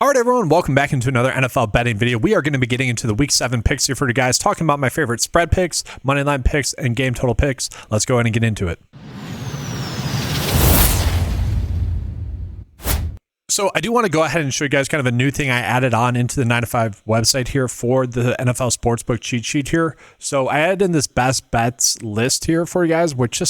All right, everyone, welcome back into another NFL betting video. We are going to be getting into the Week 7 picks here for you guys, talking about my favorite spread picks, money line picks, and game total picks. Let's go ahead and get into it. So I do want to go ahead and show you guys kind of a new thing I added on into the 9 to 5 website here for the NFL Sportsbook cheat sheet here. So I added in this best bets list here for you guys, which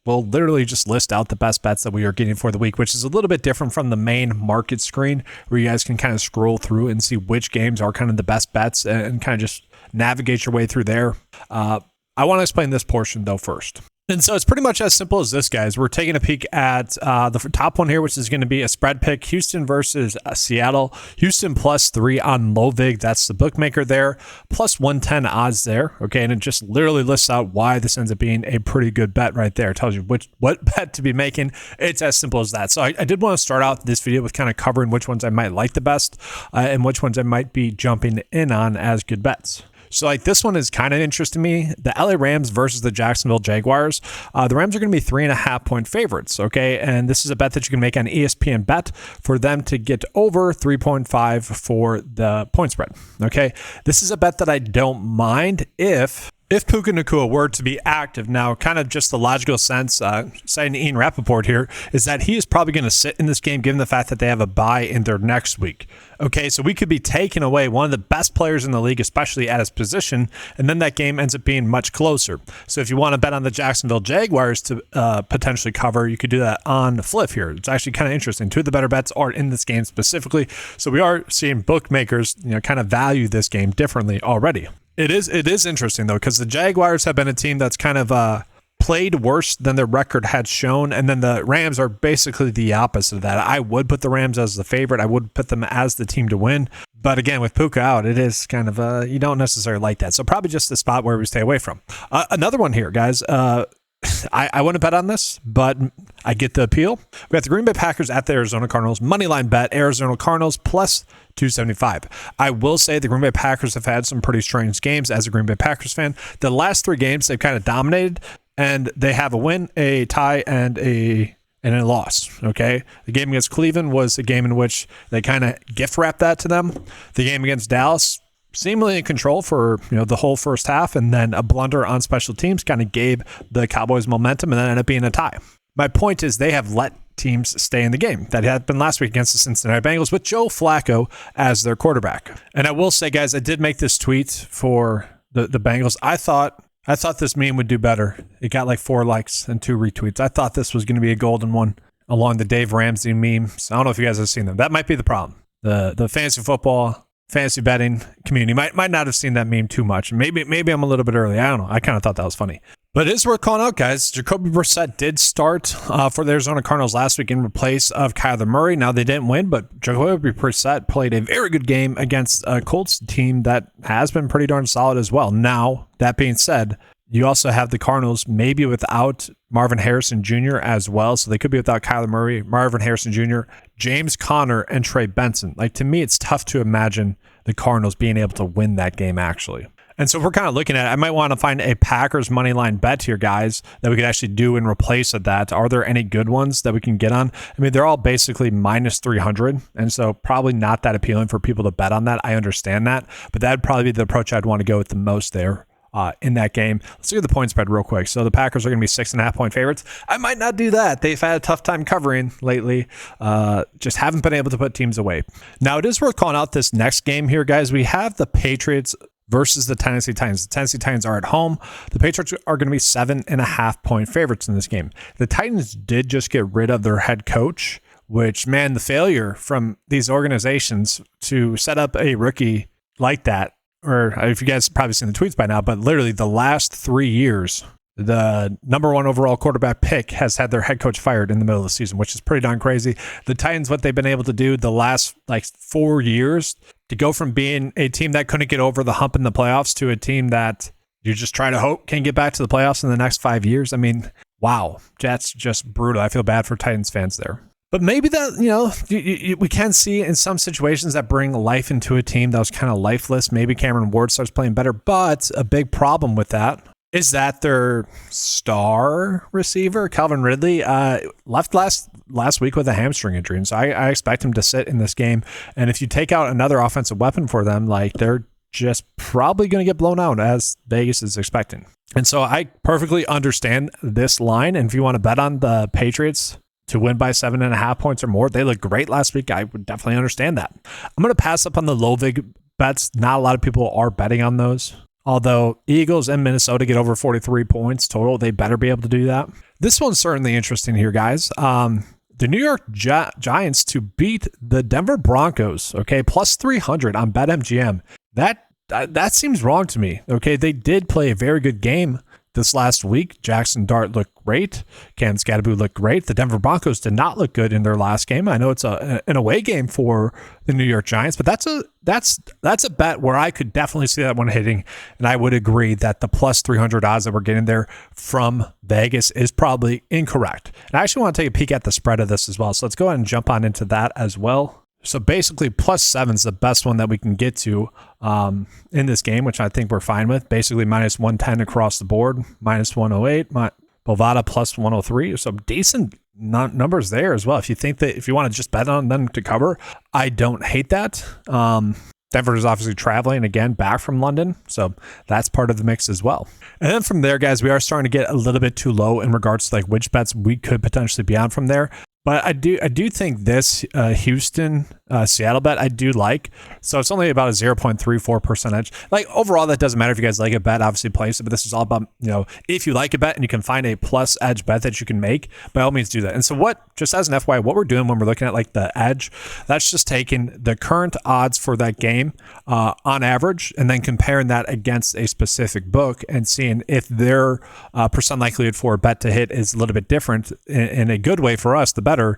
will literally just list out the best bets that we are getting for the week, which is a little bit different from the main market screen where you guys can kind of scroll through and see which games are kind of the best bets and kind of just navigate your way through there. I want to explain this portion though first. And so it's pretty much as simple as this, guys. We're taking a peek at the top one here, which is going to be a spread pick, Houston versus Seattle. Houston +3 on Lovig. That's the bookmaker there. +110 odds there. Okay, and it just literally lists out why this ends up being a pretty good bet right there. It tells you what bet to be making. It's as simple as that. So I did want to start out this video with kind of covering which ones I might like the best and which ones I might be jumping in on as good bets. So like this one is kind of interesting to me. The LA Rams versus the Jacksonville Jaguars. The Rams are going to be 3.5 point favorites. Okay. And this is a bet that you can make on ESPN Bet for them to get over 3.5 for the point spread. Okay. This is a bet that I don't mind if Puka Nacua were to be active. Now, kind of just the logical sense, citing Ian Rappaport here, is that he is probably going to sit in this game given the fact that they have a bye in their next week. Okay, so we could be taking away one of the best players in the league, especially at his position, and then that game ends up being much closer. So if you want to bet on the Jacksonville Jaguars to potentially cover, you could do that on the flip here. It's actually kind of interesting. Two of the better bets are in this game specifically. So we are seeing bookmakers, kind of value this game differently already. It is interesting, though, because the Jaguars have been a team that's kind of played worse than their record had shown, and then the Rams are basically the opposite of that. I would put the Rams as the favorite. I would put them as the team to win. But again, with Puka out, it is kind of, you don't necessarily like that. So probably just the spot where we stay away from. Another one here, guys. I wouldn't bet on this, but I get the appeal. We got the Green Bay Packers at the Arizona Cardinals. Moneyline bet, Arizona Cardinals +275. I will say the Green Bay Packers have had some pretty strange games as a Green Bay Packers fan. The last 3 games, they've kind of dominated, and they have a win, a tie, and a loss. Okay, the game against Cleveland was a game in which they kind of gift wrapped that to them. The game against Dallas, seemingly in control for the whole first half, and then a blunder on special teams kind of gave the Cowboys momentum, and then ended up being a tie. My point is they have let teams stay in the game. That happened last week against the Cincinnati Bengals with Joe Flacco as their quarterback. And I will say, guys, I did make this tweet for the Bengals. I thought this meme would do better. It got like 4 likes and 2 retweets. I thought this was going to be a golden one along the Dave Ramsey meme. So I don't know if you guys have seen them. That might be the problem. The fantasy football, fantasy betting community might not have seen that meme too much. Maybe I'm a little bit early. I don't know. I kind of thought that was funny. But it is worth calling out, guys. Jacoby Brissett did start for the Arizona Cardinals last week in place of Kyler Murray. Now, they didn't win, but Jacoby Brissett played a very good game against a Colts team that has been pretty darn solid as well. Now, that being said, you also have the Cardinals maybe without Marvin Harrison Jr. as well. So they could be without Kyler Murray, Marvin Harrison Jr., James Conner, and Trey Benson. Like, to me, it's tough to imagine the Cardinals being able to win that game, actually. And so if we're kind of looking at it, I might want to find a Packers money line bet here, guys, that we could actually do in replace of that. Are there any good ones that we can get on? I mean, they're all basically -300, and so probably not that appealing for people to bet on that. I understand that, but that'd probably be the approach I'd want to go with the most there in that game. Let's look at the point spread real quick. So the Packers are going to be 6.5 point favorites. I might not do that. They've had a tough time covering lately. Just haven't been able to put teams away. Now, it is worth calling out this next game here, guys. We have the Patriots versus the Tennessee Titans. The Tennessee Titans are at home. The Patriots are going to be 7.5 point favorites in this game. The Titans did just get rid of their head coach, which, man, the failure from these organizations to set up a rookie like that, or if you guys have probably seen the tweets by now, but literally the last 3 years, the number 1 overall quarterback pick has had their head coach fired in the middle of the season, which is pretty darn crazy. The Titans, what they've been able to do the last 4 years to go from being a team that couldn't get over the hump in the playoffs to a team that you just try to hope can get back to the playoffs in the next 5 years. I mean, wow, that's just brutal. I feel bad for Titans fans there. But maybe that, we can see in some situations that bring life into a team that was kind of lifeless. Maybe Cameron Ward starts playing better, but a big problem with that Is that their star receiver, Calvin Ridley? Left last week with a hamstring injury, and so I expect him to sit in this game. And if you take out another offensive weapon for them, like they're just probably going to get blown out as Vegas is expecting. And so I perfectly understand this line. And if you want to bet on the Patriots to win by 7.5 points or more, they look great last week. I would definitely understand that. I'm going to pass up on the low vig bets. Not a lot of people are betting on those. Although Eagles and Minnesota get over 43 points total, they better be able to do that. This one's certainly interesting here, guys. The New York Giants to beat the Denver Broncos, okay, plus 300 on BetMGM. That seems wrong to me, okay? They did play a very good game this last week. Jackson Dart looked great. Cam Scadaboo looked great. The Denver Broncos did not look good in their last game. I know it's an away game for the New York Giants, but that's a bet where I could definitely see that one hitting, and I would agree that the plus 300 odds that we're getting there from Vegas is probably incorrect. And I actually want to take a peek at the spread of this as well, so let's go ahead and jump on into that as well. So basically, plus 7 is the best one that we can get to in this game, which I think we're fine with. Basically, minus 110 across the board, minus 108, Bovada plus 103. So decent numbers there as well. If you want to just bet on them to cover, I don't hate that. Denver is obviously traveling again back from London, so that's part of the mix as well. And then from there, guys, we are starting to get a little bit too low in regards to like which bets we could potentially be on from there. But I do think this Houston Seattle bet I do like. So it's only about a 0.34 percentage. Like overall, that doesn't matter if you guys like a bet. Obviously, place it. But this is all about if you like a bet and you can find a plus edge bet that you can make, by all means do that. And so just as an FYI, what we're doing when we're looking at like the edge, that's just taking the current odds for that game on average, and then comparing that against a specific book and seeing if their percent likelihood for a bet to hit is a little bit different in a good way for us, the better,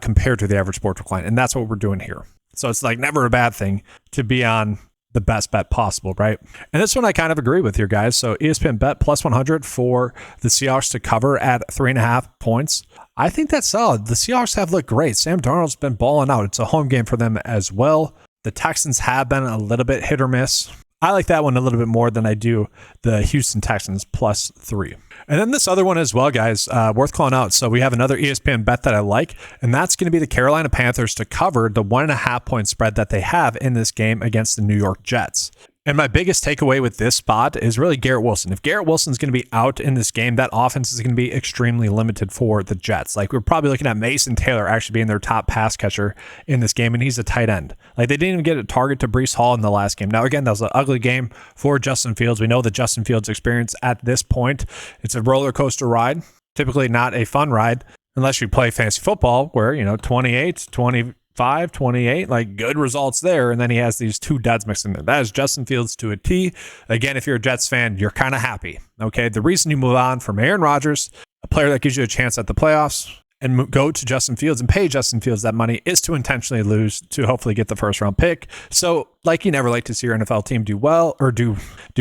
compared to the average sportsbook client. And that's what we're doing here. So it's like never a bad thing to be on the best bet possible, right? And this one I kind of agree with here, guys. So ESPN bet plus 100 for the Seahawks to cover at 3.5 points. I think that's solid. The Seahawks have looked great. Sam Darnold's been balling out. It's a home game for them as well. The Texans have been a little bit hit or miss. I like that one a little bit more than I do the Houston Texans plus 3. And then this other one as well, guys, worth calling out. So we have another ESPN bet that I like, and that's going to be the Carolina Panthers to cover the 1.5 point spread that they have in this game against the New York Jets. And my biggest takeaway with this spot is really Garrett Wilson. If Garrett Wilson's going to be out in this game, that offense is going to be extremely limited for the Jets. Like we're probably looking at Mason Taylor actually being their top pass catcher in this game, and he's a tight end. Like they didn't even get a target to Breece Hall in the last game. Now, again, that was an ugly game for Justin Fields. We know the Justin Fields experience at this point. It's a roller coaster ride, typically not a fun ride unless you play fantasy football where, 28, 25, 28, like good results there. And then he has these two duds mixed in there. That is Justin Fields to a T. Again, if you're a Jets fan, you're kind of happy. Okay. The reason you move on from Aaron Rodgers, a player that gives you a chance at the playoffs, and go to Justin Fields and pay Justin Fields that money is to intentionally lose to hopefully get the first round pick. So like you never like to see your NFL team do well or do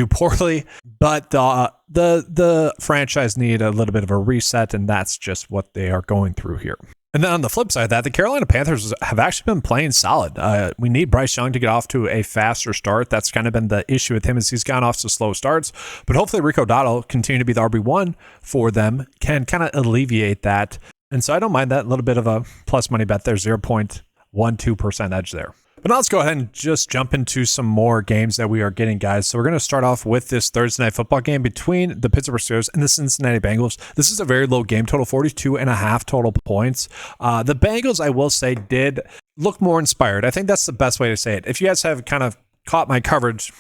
poorly, but the franchise need a little bit of a reset, and that's just what they are going through here. And then on the flip side of that, the Carolina Panthers have actually been playing solid. We need Bryce Young to get off to a faster start. That's kind of been the issue with him, is he's gone off to slow starts. But hopefully Rico Dottle continue to be the RB1 for them, can kind of alleviate that. And so I don't mind that little bit of a plus money bet there, 0.12% edge there. But now let's go ahead and just jump into some more games that we are getting, guys. So we're going to start off with this Thursday night football game between the Pittsburgh Steelers and the Cincinnati Bengals. This is a very low game total, 42.5 total points. The Bengals, I will say, did look more inspired. I think that's the best way to say it. If you guys have kind of caught my coverage,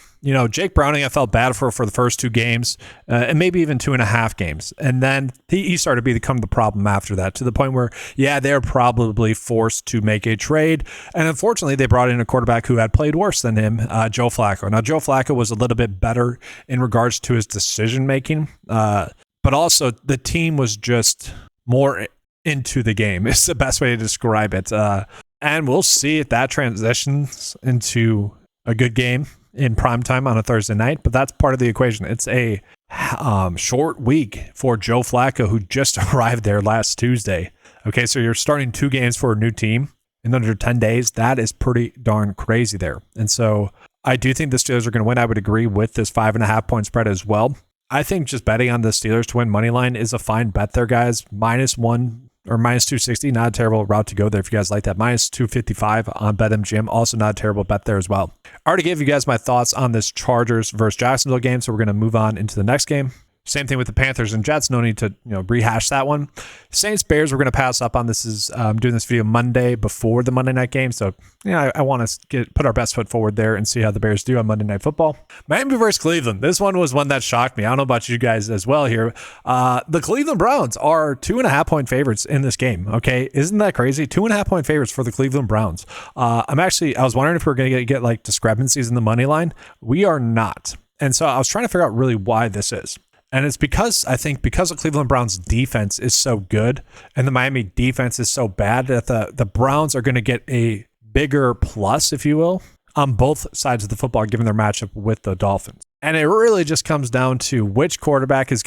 Jake Browning, I felt bad for the first 2 games, and maybe even 2.5 games. And then he started to become the problem after that, to the point where, they're probably forced to make a trade. And unfortunately, they brought in a quarterback who had played worse than him, Joe Flacco. Now, Joe Flacco was a little bit better in regards to his decision-making, but also the team was just more into the game. It's the best way to describe it. And we'll see if that transitions into a good game in prime time on a Thursday night, but that's part of the equation. It's a short week for Joe Flacco, who just arrived there last Tuesday. Okay, so you're starting 2 games for a new team in under 10 days. That is pretty darn crazy there. And so I do think the Steelers are going to win. I would agree with this 5.5 point spread as well. I think just betting on the Steelers to win money line is a fine bet there, guys. -1 or -260, not a terrible route to go there if you guys like that. -255 on BetMGM, also not a terrible bet there as well. I already gave you guys my thoughts on this Chargers versus Jacksonville game, so we're going to move on into the next game. Same thing with the Panthers and Jets. No need to rehash that one. Saints Bears, we're going to pass up on. This is doing this video Monday before the Monday night game. So I want to put our best foot forward there and see how the Bears do on Monday Night Football. Miami versus Cleveland. This one was one that shocked me. I don't know about you guys as well here. The Cleveland Browns are 2.5-point favorites in this game. Okay, isn't that crazy? 2.5-point favorites for the Cleveland Browns. I was wondering if we were going to get like discrepancies in the money line. We are not. And so I was trying to figure out really why this is. And it's because the Cleveland Browns defense is so good and the Miami defense is so bad that the Browns are going to get a bigger plus, if you will, on both sides of the football, given their matchup with the Dolphins. And it really just comes down to which quarterback is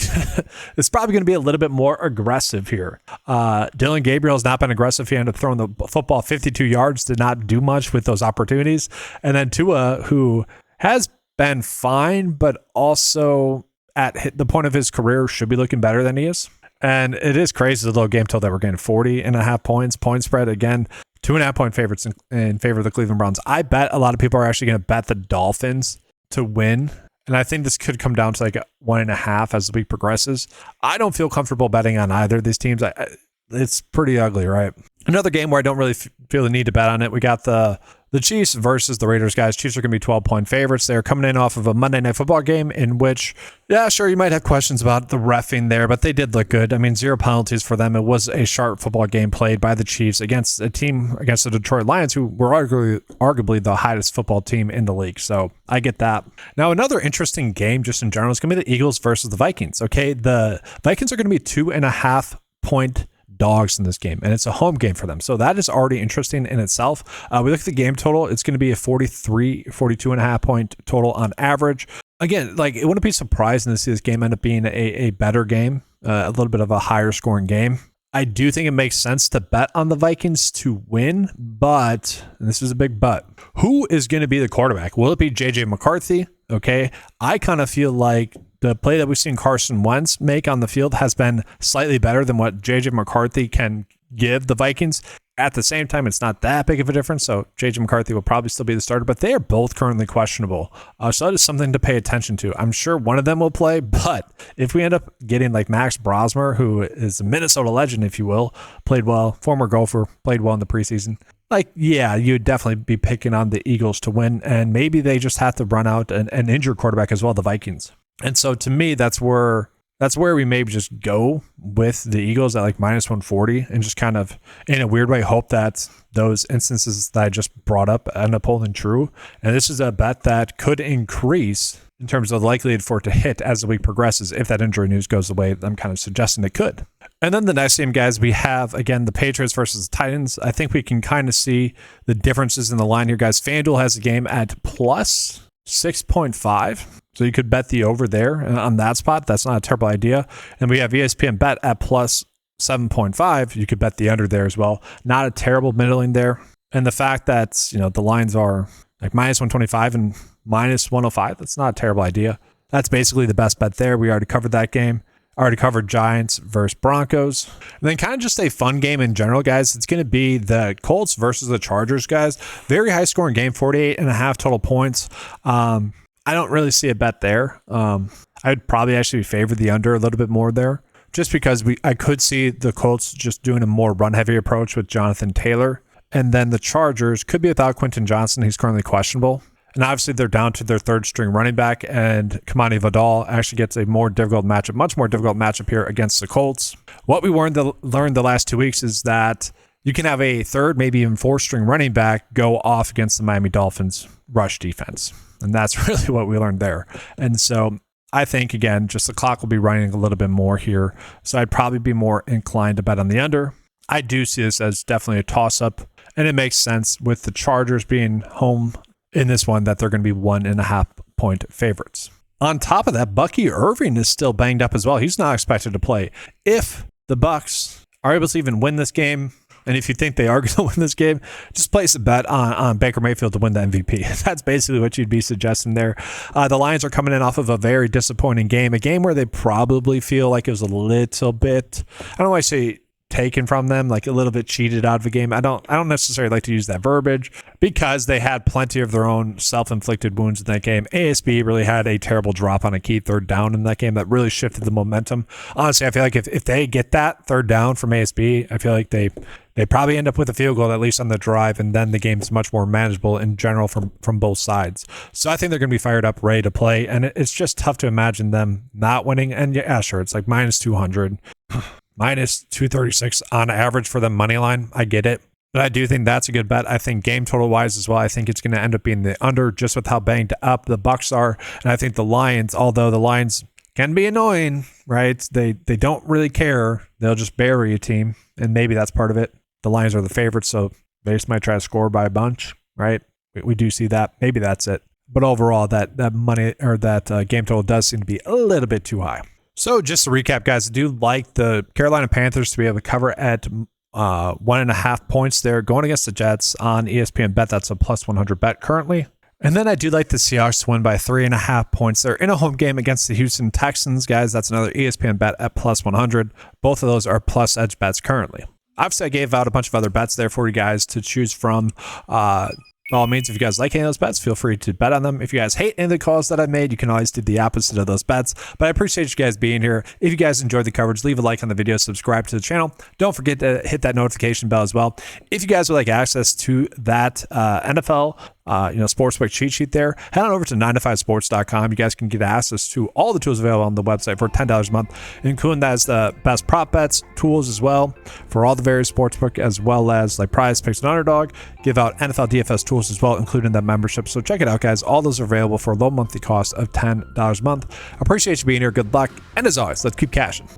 probably going to be a little bit more aggressive here. Dylan Gabriel has not been aggressive. He ended up throwing the football 52 yards, did not do much with those opportunities. And then Tua, who has been fine, but also at the point of his career should be looking better than he is. And it is crazy, the little game total that we're getting 40.5 points. Point spread, again, 2.5-point favorites in favor of the Cleveland Browns. I bet a lot of people are actually going to bet the Dolphins to win. And I think this could come down to like 1.5 as the week progresses. I don't feel comfortable betting on either of these teams. It's pretty ugly, right? Another game where I don't really feel the need to bet on it. We got the Chiefs versus the Raiders, guys. Chiefs are going to be 12-point favorites. They're coming in off of a Monday Night Football game in which, yeah, sure, you might have questions about the reffing there, but they did look good. I mean, 0 penalties for them. It was a sharp football game played by the Chiefs against the Detroit Lions, who were arguably the highest football team in the league. So I get that. Now, another interesting game just in general is going to be the Eagles versus the Vikings. Okay, the Vikings are going to be 2.5-point dogs in this game, and it's a home game for them. So that is already interesting in itself. We look at the game total. It's going to be a 42.5-point total on average. Again, like, it wouldn't be surprising to see this game end up being a better game, a little bit of a higher scoring game. I do think it makes sense to bet on the Vikings to win, but, and this is a big but, who is going to be the quarterback? Will it be JJ McCarthy? Okay, I kind of feel like the play that we've seen Carson Wentz make on the field has been slightly better than what JJ McCarthy can give the Vikings. At the same time, it's not that big of a difference, so JJ McCarthy will probably still be the starter, but they are both currently questionable. So that is something to pay attention to. I'm sure one of them will play, but if we end up getting like Max Brosmer, who is a Minnesota legend, if you will, played well, former Gopher, played well in the preseason, you'd definitely be picking on the Eagles to win, and maybe they just have to run out an injured quarterback as well, the Vikings. And so to me, that's where we maybe just go with the Eagles at like -140 and just kind of, in a weird way, hope that those instances that I just brought up end up holding true. And this is a bet that could increase in terms of the likelihood for it to hit as the week progresses if that injury news goes the way I'm kind of suggesting it could. And then the next game, guys, we have, again, the Patriots versus the Titans. I think we can kind of see the differences in the line here, guys. FanDuel has the game at plus 6.5. So you could bet the over there on that spot. That's not a terrible idea. And we have ESPN Bet at plus 7.5. You could bet the under there as well. Not a terrible middling there. And the fact that, the lines are like -125 and -105, that's not a terrible idea. That's basically the best bet there. We already covered that game. Already covered Giants versus Broncos. And then kind of just a fun game in general, guys. It's going to be the Colts versus the Chargers, guys. Very high scoring game, 48.5 total points. I don't really see a bet there. I'd probably actually favor the under a little bit more there, just because I could see the Colts just doing a more run-heavy approach with Jonathan Taylor. And then the Chargers could be without Quentin Johnson. He's currently questionable. And obviously they're down to their third-string running back, and Kamani Vidal actually gets a more difficult matchup, much more difficult matchup here against the Colts. What we learned the last 2 weeks is that you can have a third, maybe even fourth-string running back go off against the Miami Dolphins rush defense. And that's really what we learned there. And so I think, again, just the clock will be running a little bit more here. So I'd probably be more inclined to bet on the under. I do see this as definitely a toss-up, and it makes sense with the Chargers being home in this one that they're going to be 1.5-point favorites. On top of that, Bucky Irving is still banged up as well. He's not expected to play. If the Bucs are able to even win this game, And if you think they are going to win this game, just place a bet on Baker Mayfield to win the MVP. That's basically what you'd be suggesting there. The Lions are coming in off of a very disappointing game, a game where they probably feel like it was a little bit, I don't know why I say taken from them, like a little bit cheated out of a game. I don't necessarily like to use that verbiage because they had plenty of their own self-inflicted wounds in that game. ASB really had a terrible drop on a key third down in that game that really shifted the momentum. Honestly, I feel like if they get that third down from ASB, I feel like they probably end up with a field goal at least on the drive, and then the game's much more manageable in general from both sides. So I think they're going to be fired up, ready to play, and it's just tough to imagine them not winning. And yeah, sure, it's like minus 200. Minus 236 on average for the money line. I get it. But I do think that's a good bet. I think game total wise as well, I think it's going to end up being the under just with how banged up the Bucs are. And I think the Lions, although the Lions can be annoying, right? They don't really care. They'll just bury a team. And maybe that's part of it. The Lions are the favorites, so they just might try to score by a bunch, right? We do see that. Maybe that's it. But overall, that money or that game total does seem to be a little bit too high. So just to recap, guys, I do like the Carolina Panthers to be able to cover at 1.5 points there going against the Jets on ESPN Bet. That's a plus 100 bet currently. And then I do like the Seahawks to win by 3.5 points. They're in a home game against the Houston Texans, guys. That's another ESPN bet at plus 100. Both of those are plus edge bets currently. Obviously, I gave out a bunch of other bets there for you guys to choose from. By all means, if you guys like any of those bets, feel free to bet on them. If you guys hate any of the calls that I made, you can always do the opposite of those bets. But I appreciate you guys being here. If you guys enjoyed the coverage, leave a like on the video, subscribe to the channel. Don't forget to hit that notification bell as well. If you guys would like access to that NFL sportsbook cheat sheet there, head on over to 9to5sports.com. You guys can get access to all the tools available on the website for $10 a month, including that as the best prop bets tools as well for all the various sportsbook, as well as like prize picks and underdog. Give out NFL DFS tools as well, including that membership. So check it out, guys. All those are available for a low monthly cost of $10 a month. I appreciate you being here. Good luck. And as always, let's keep cashing.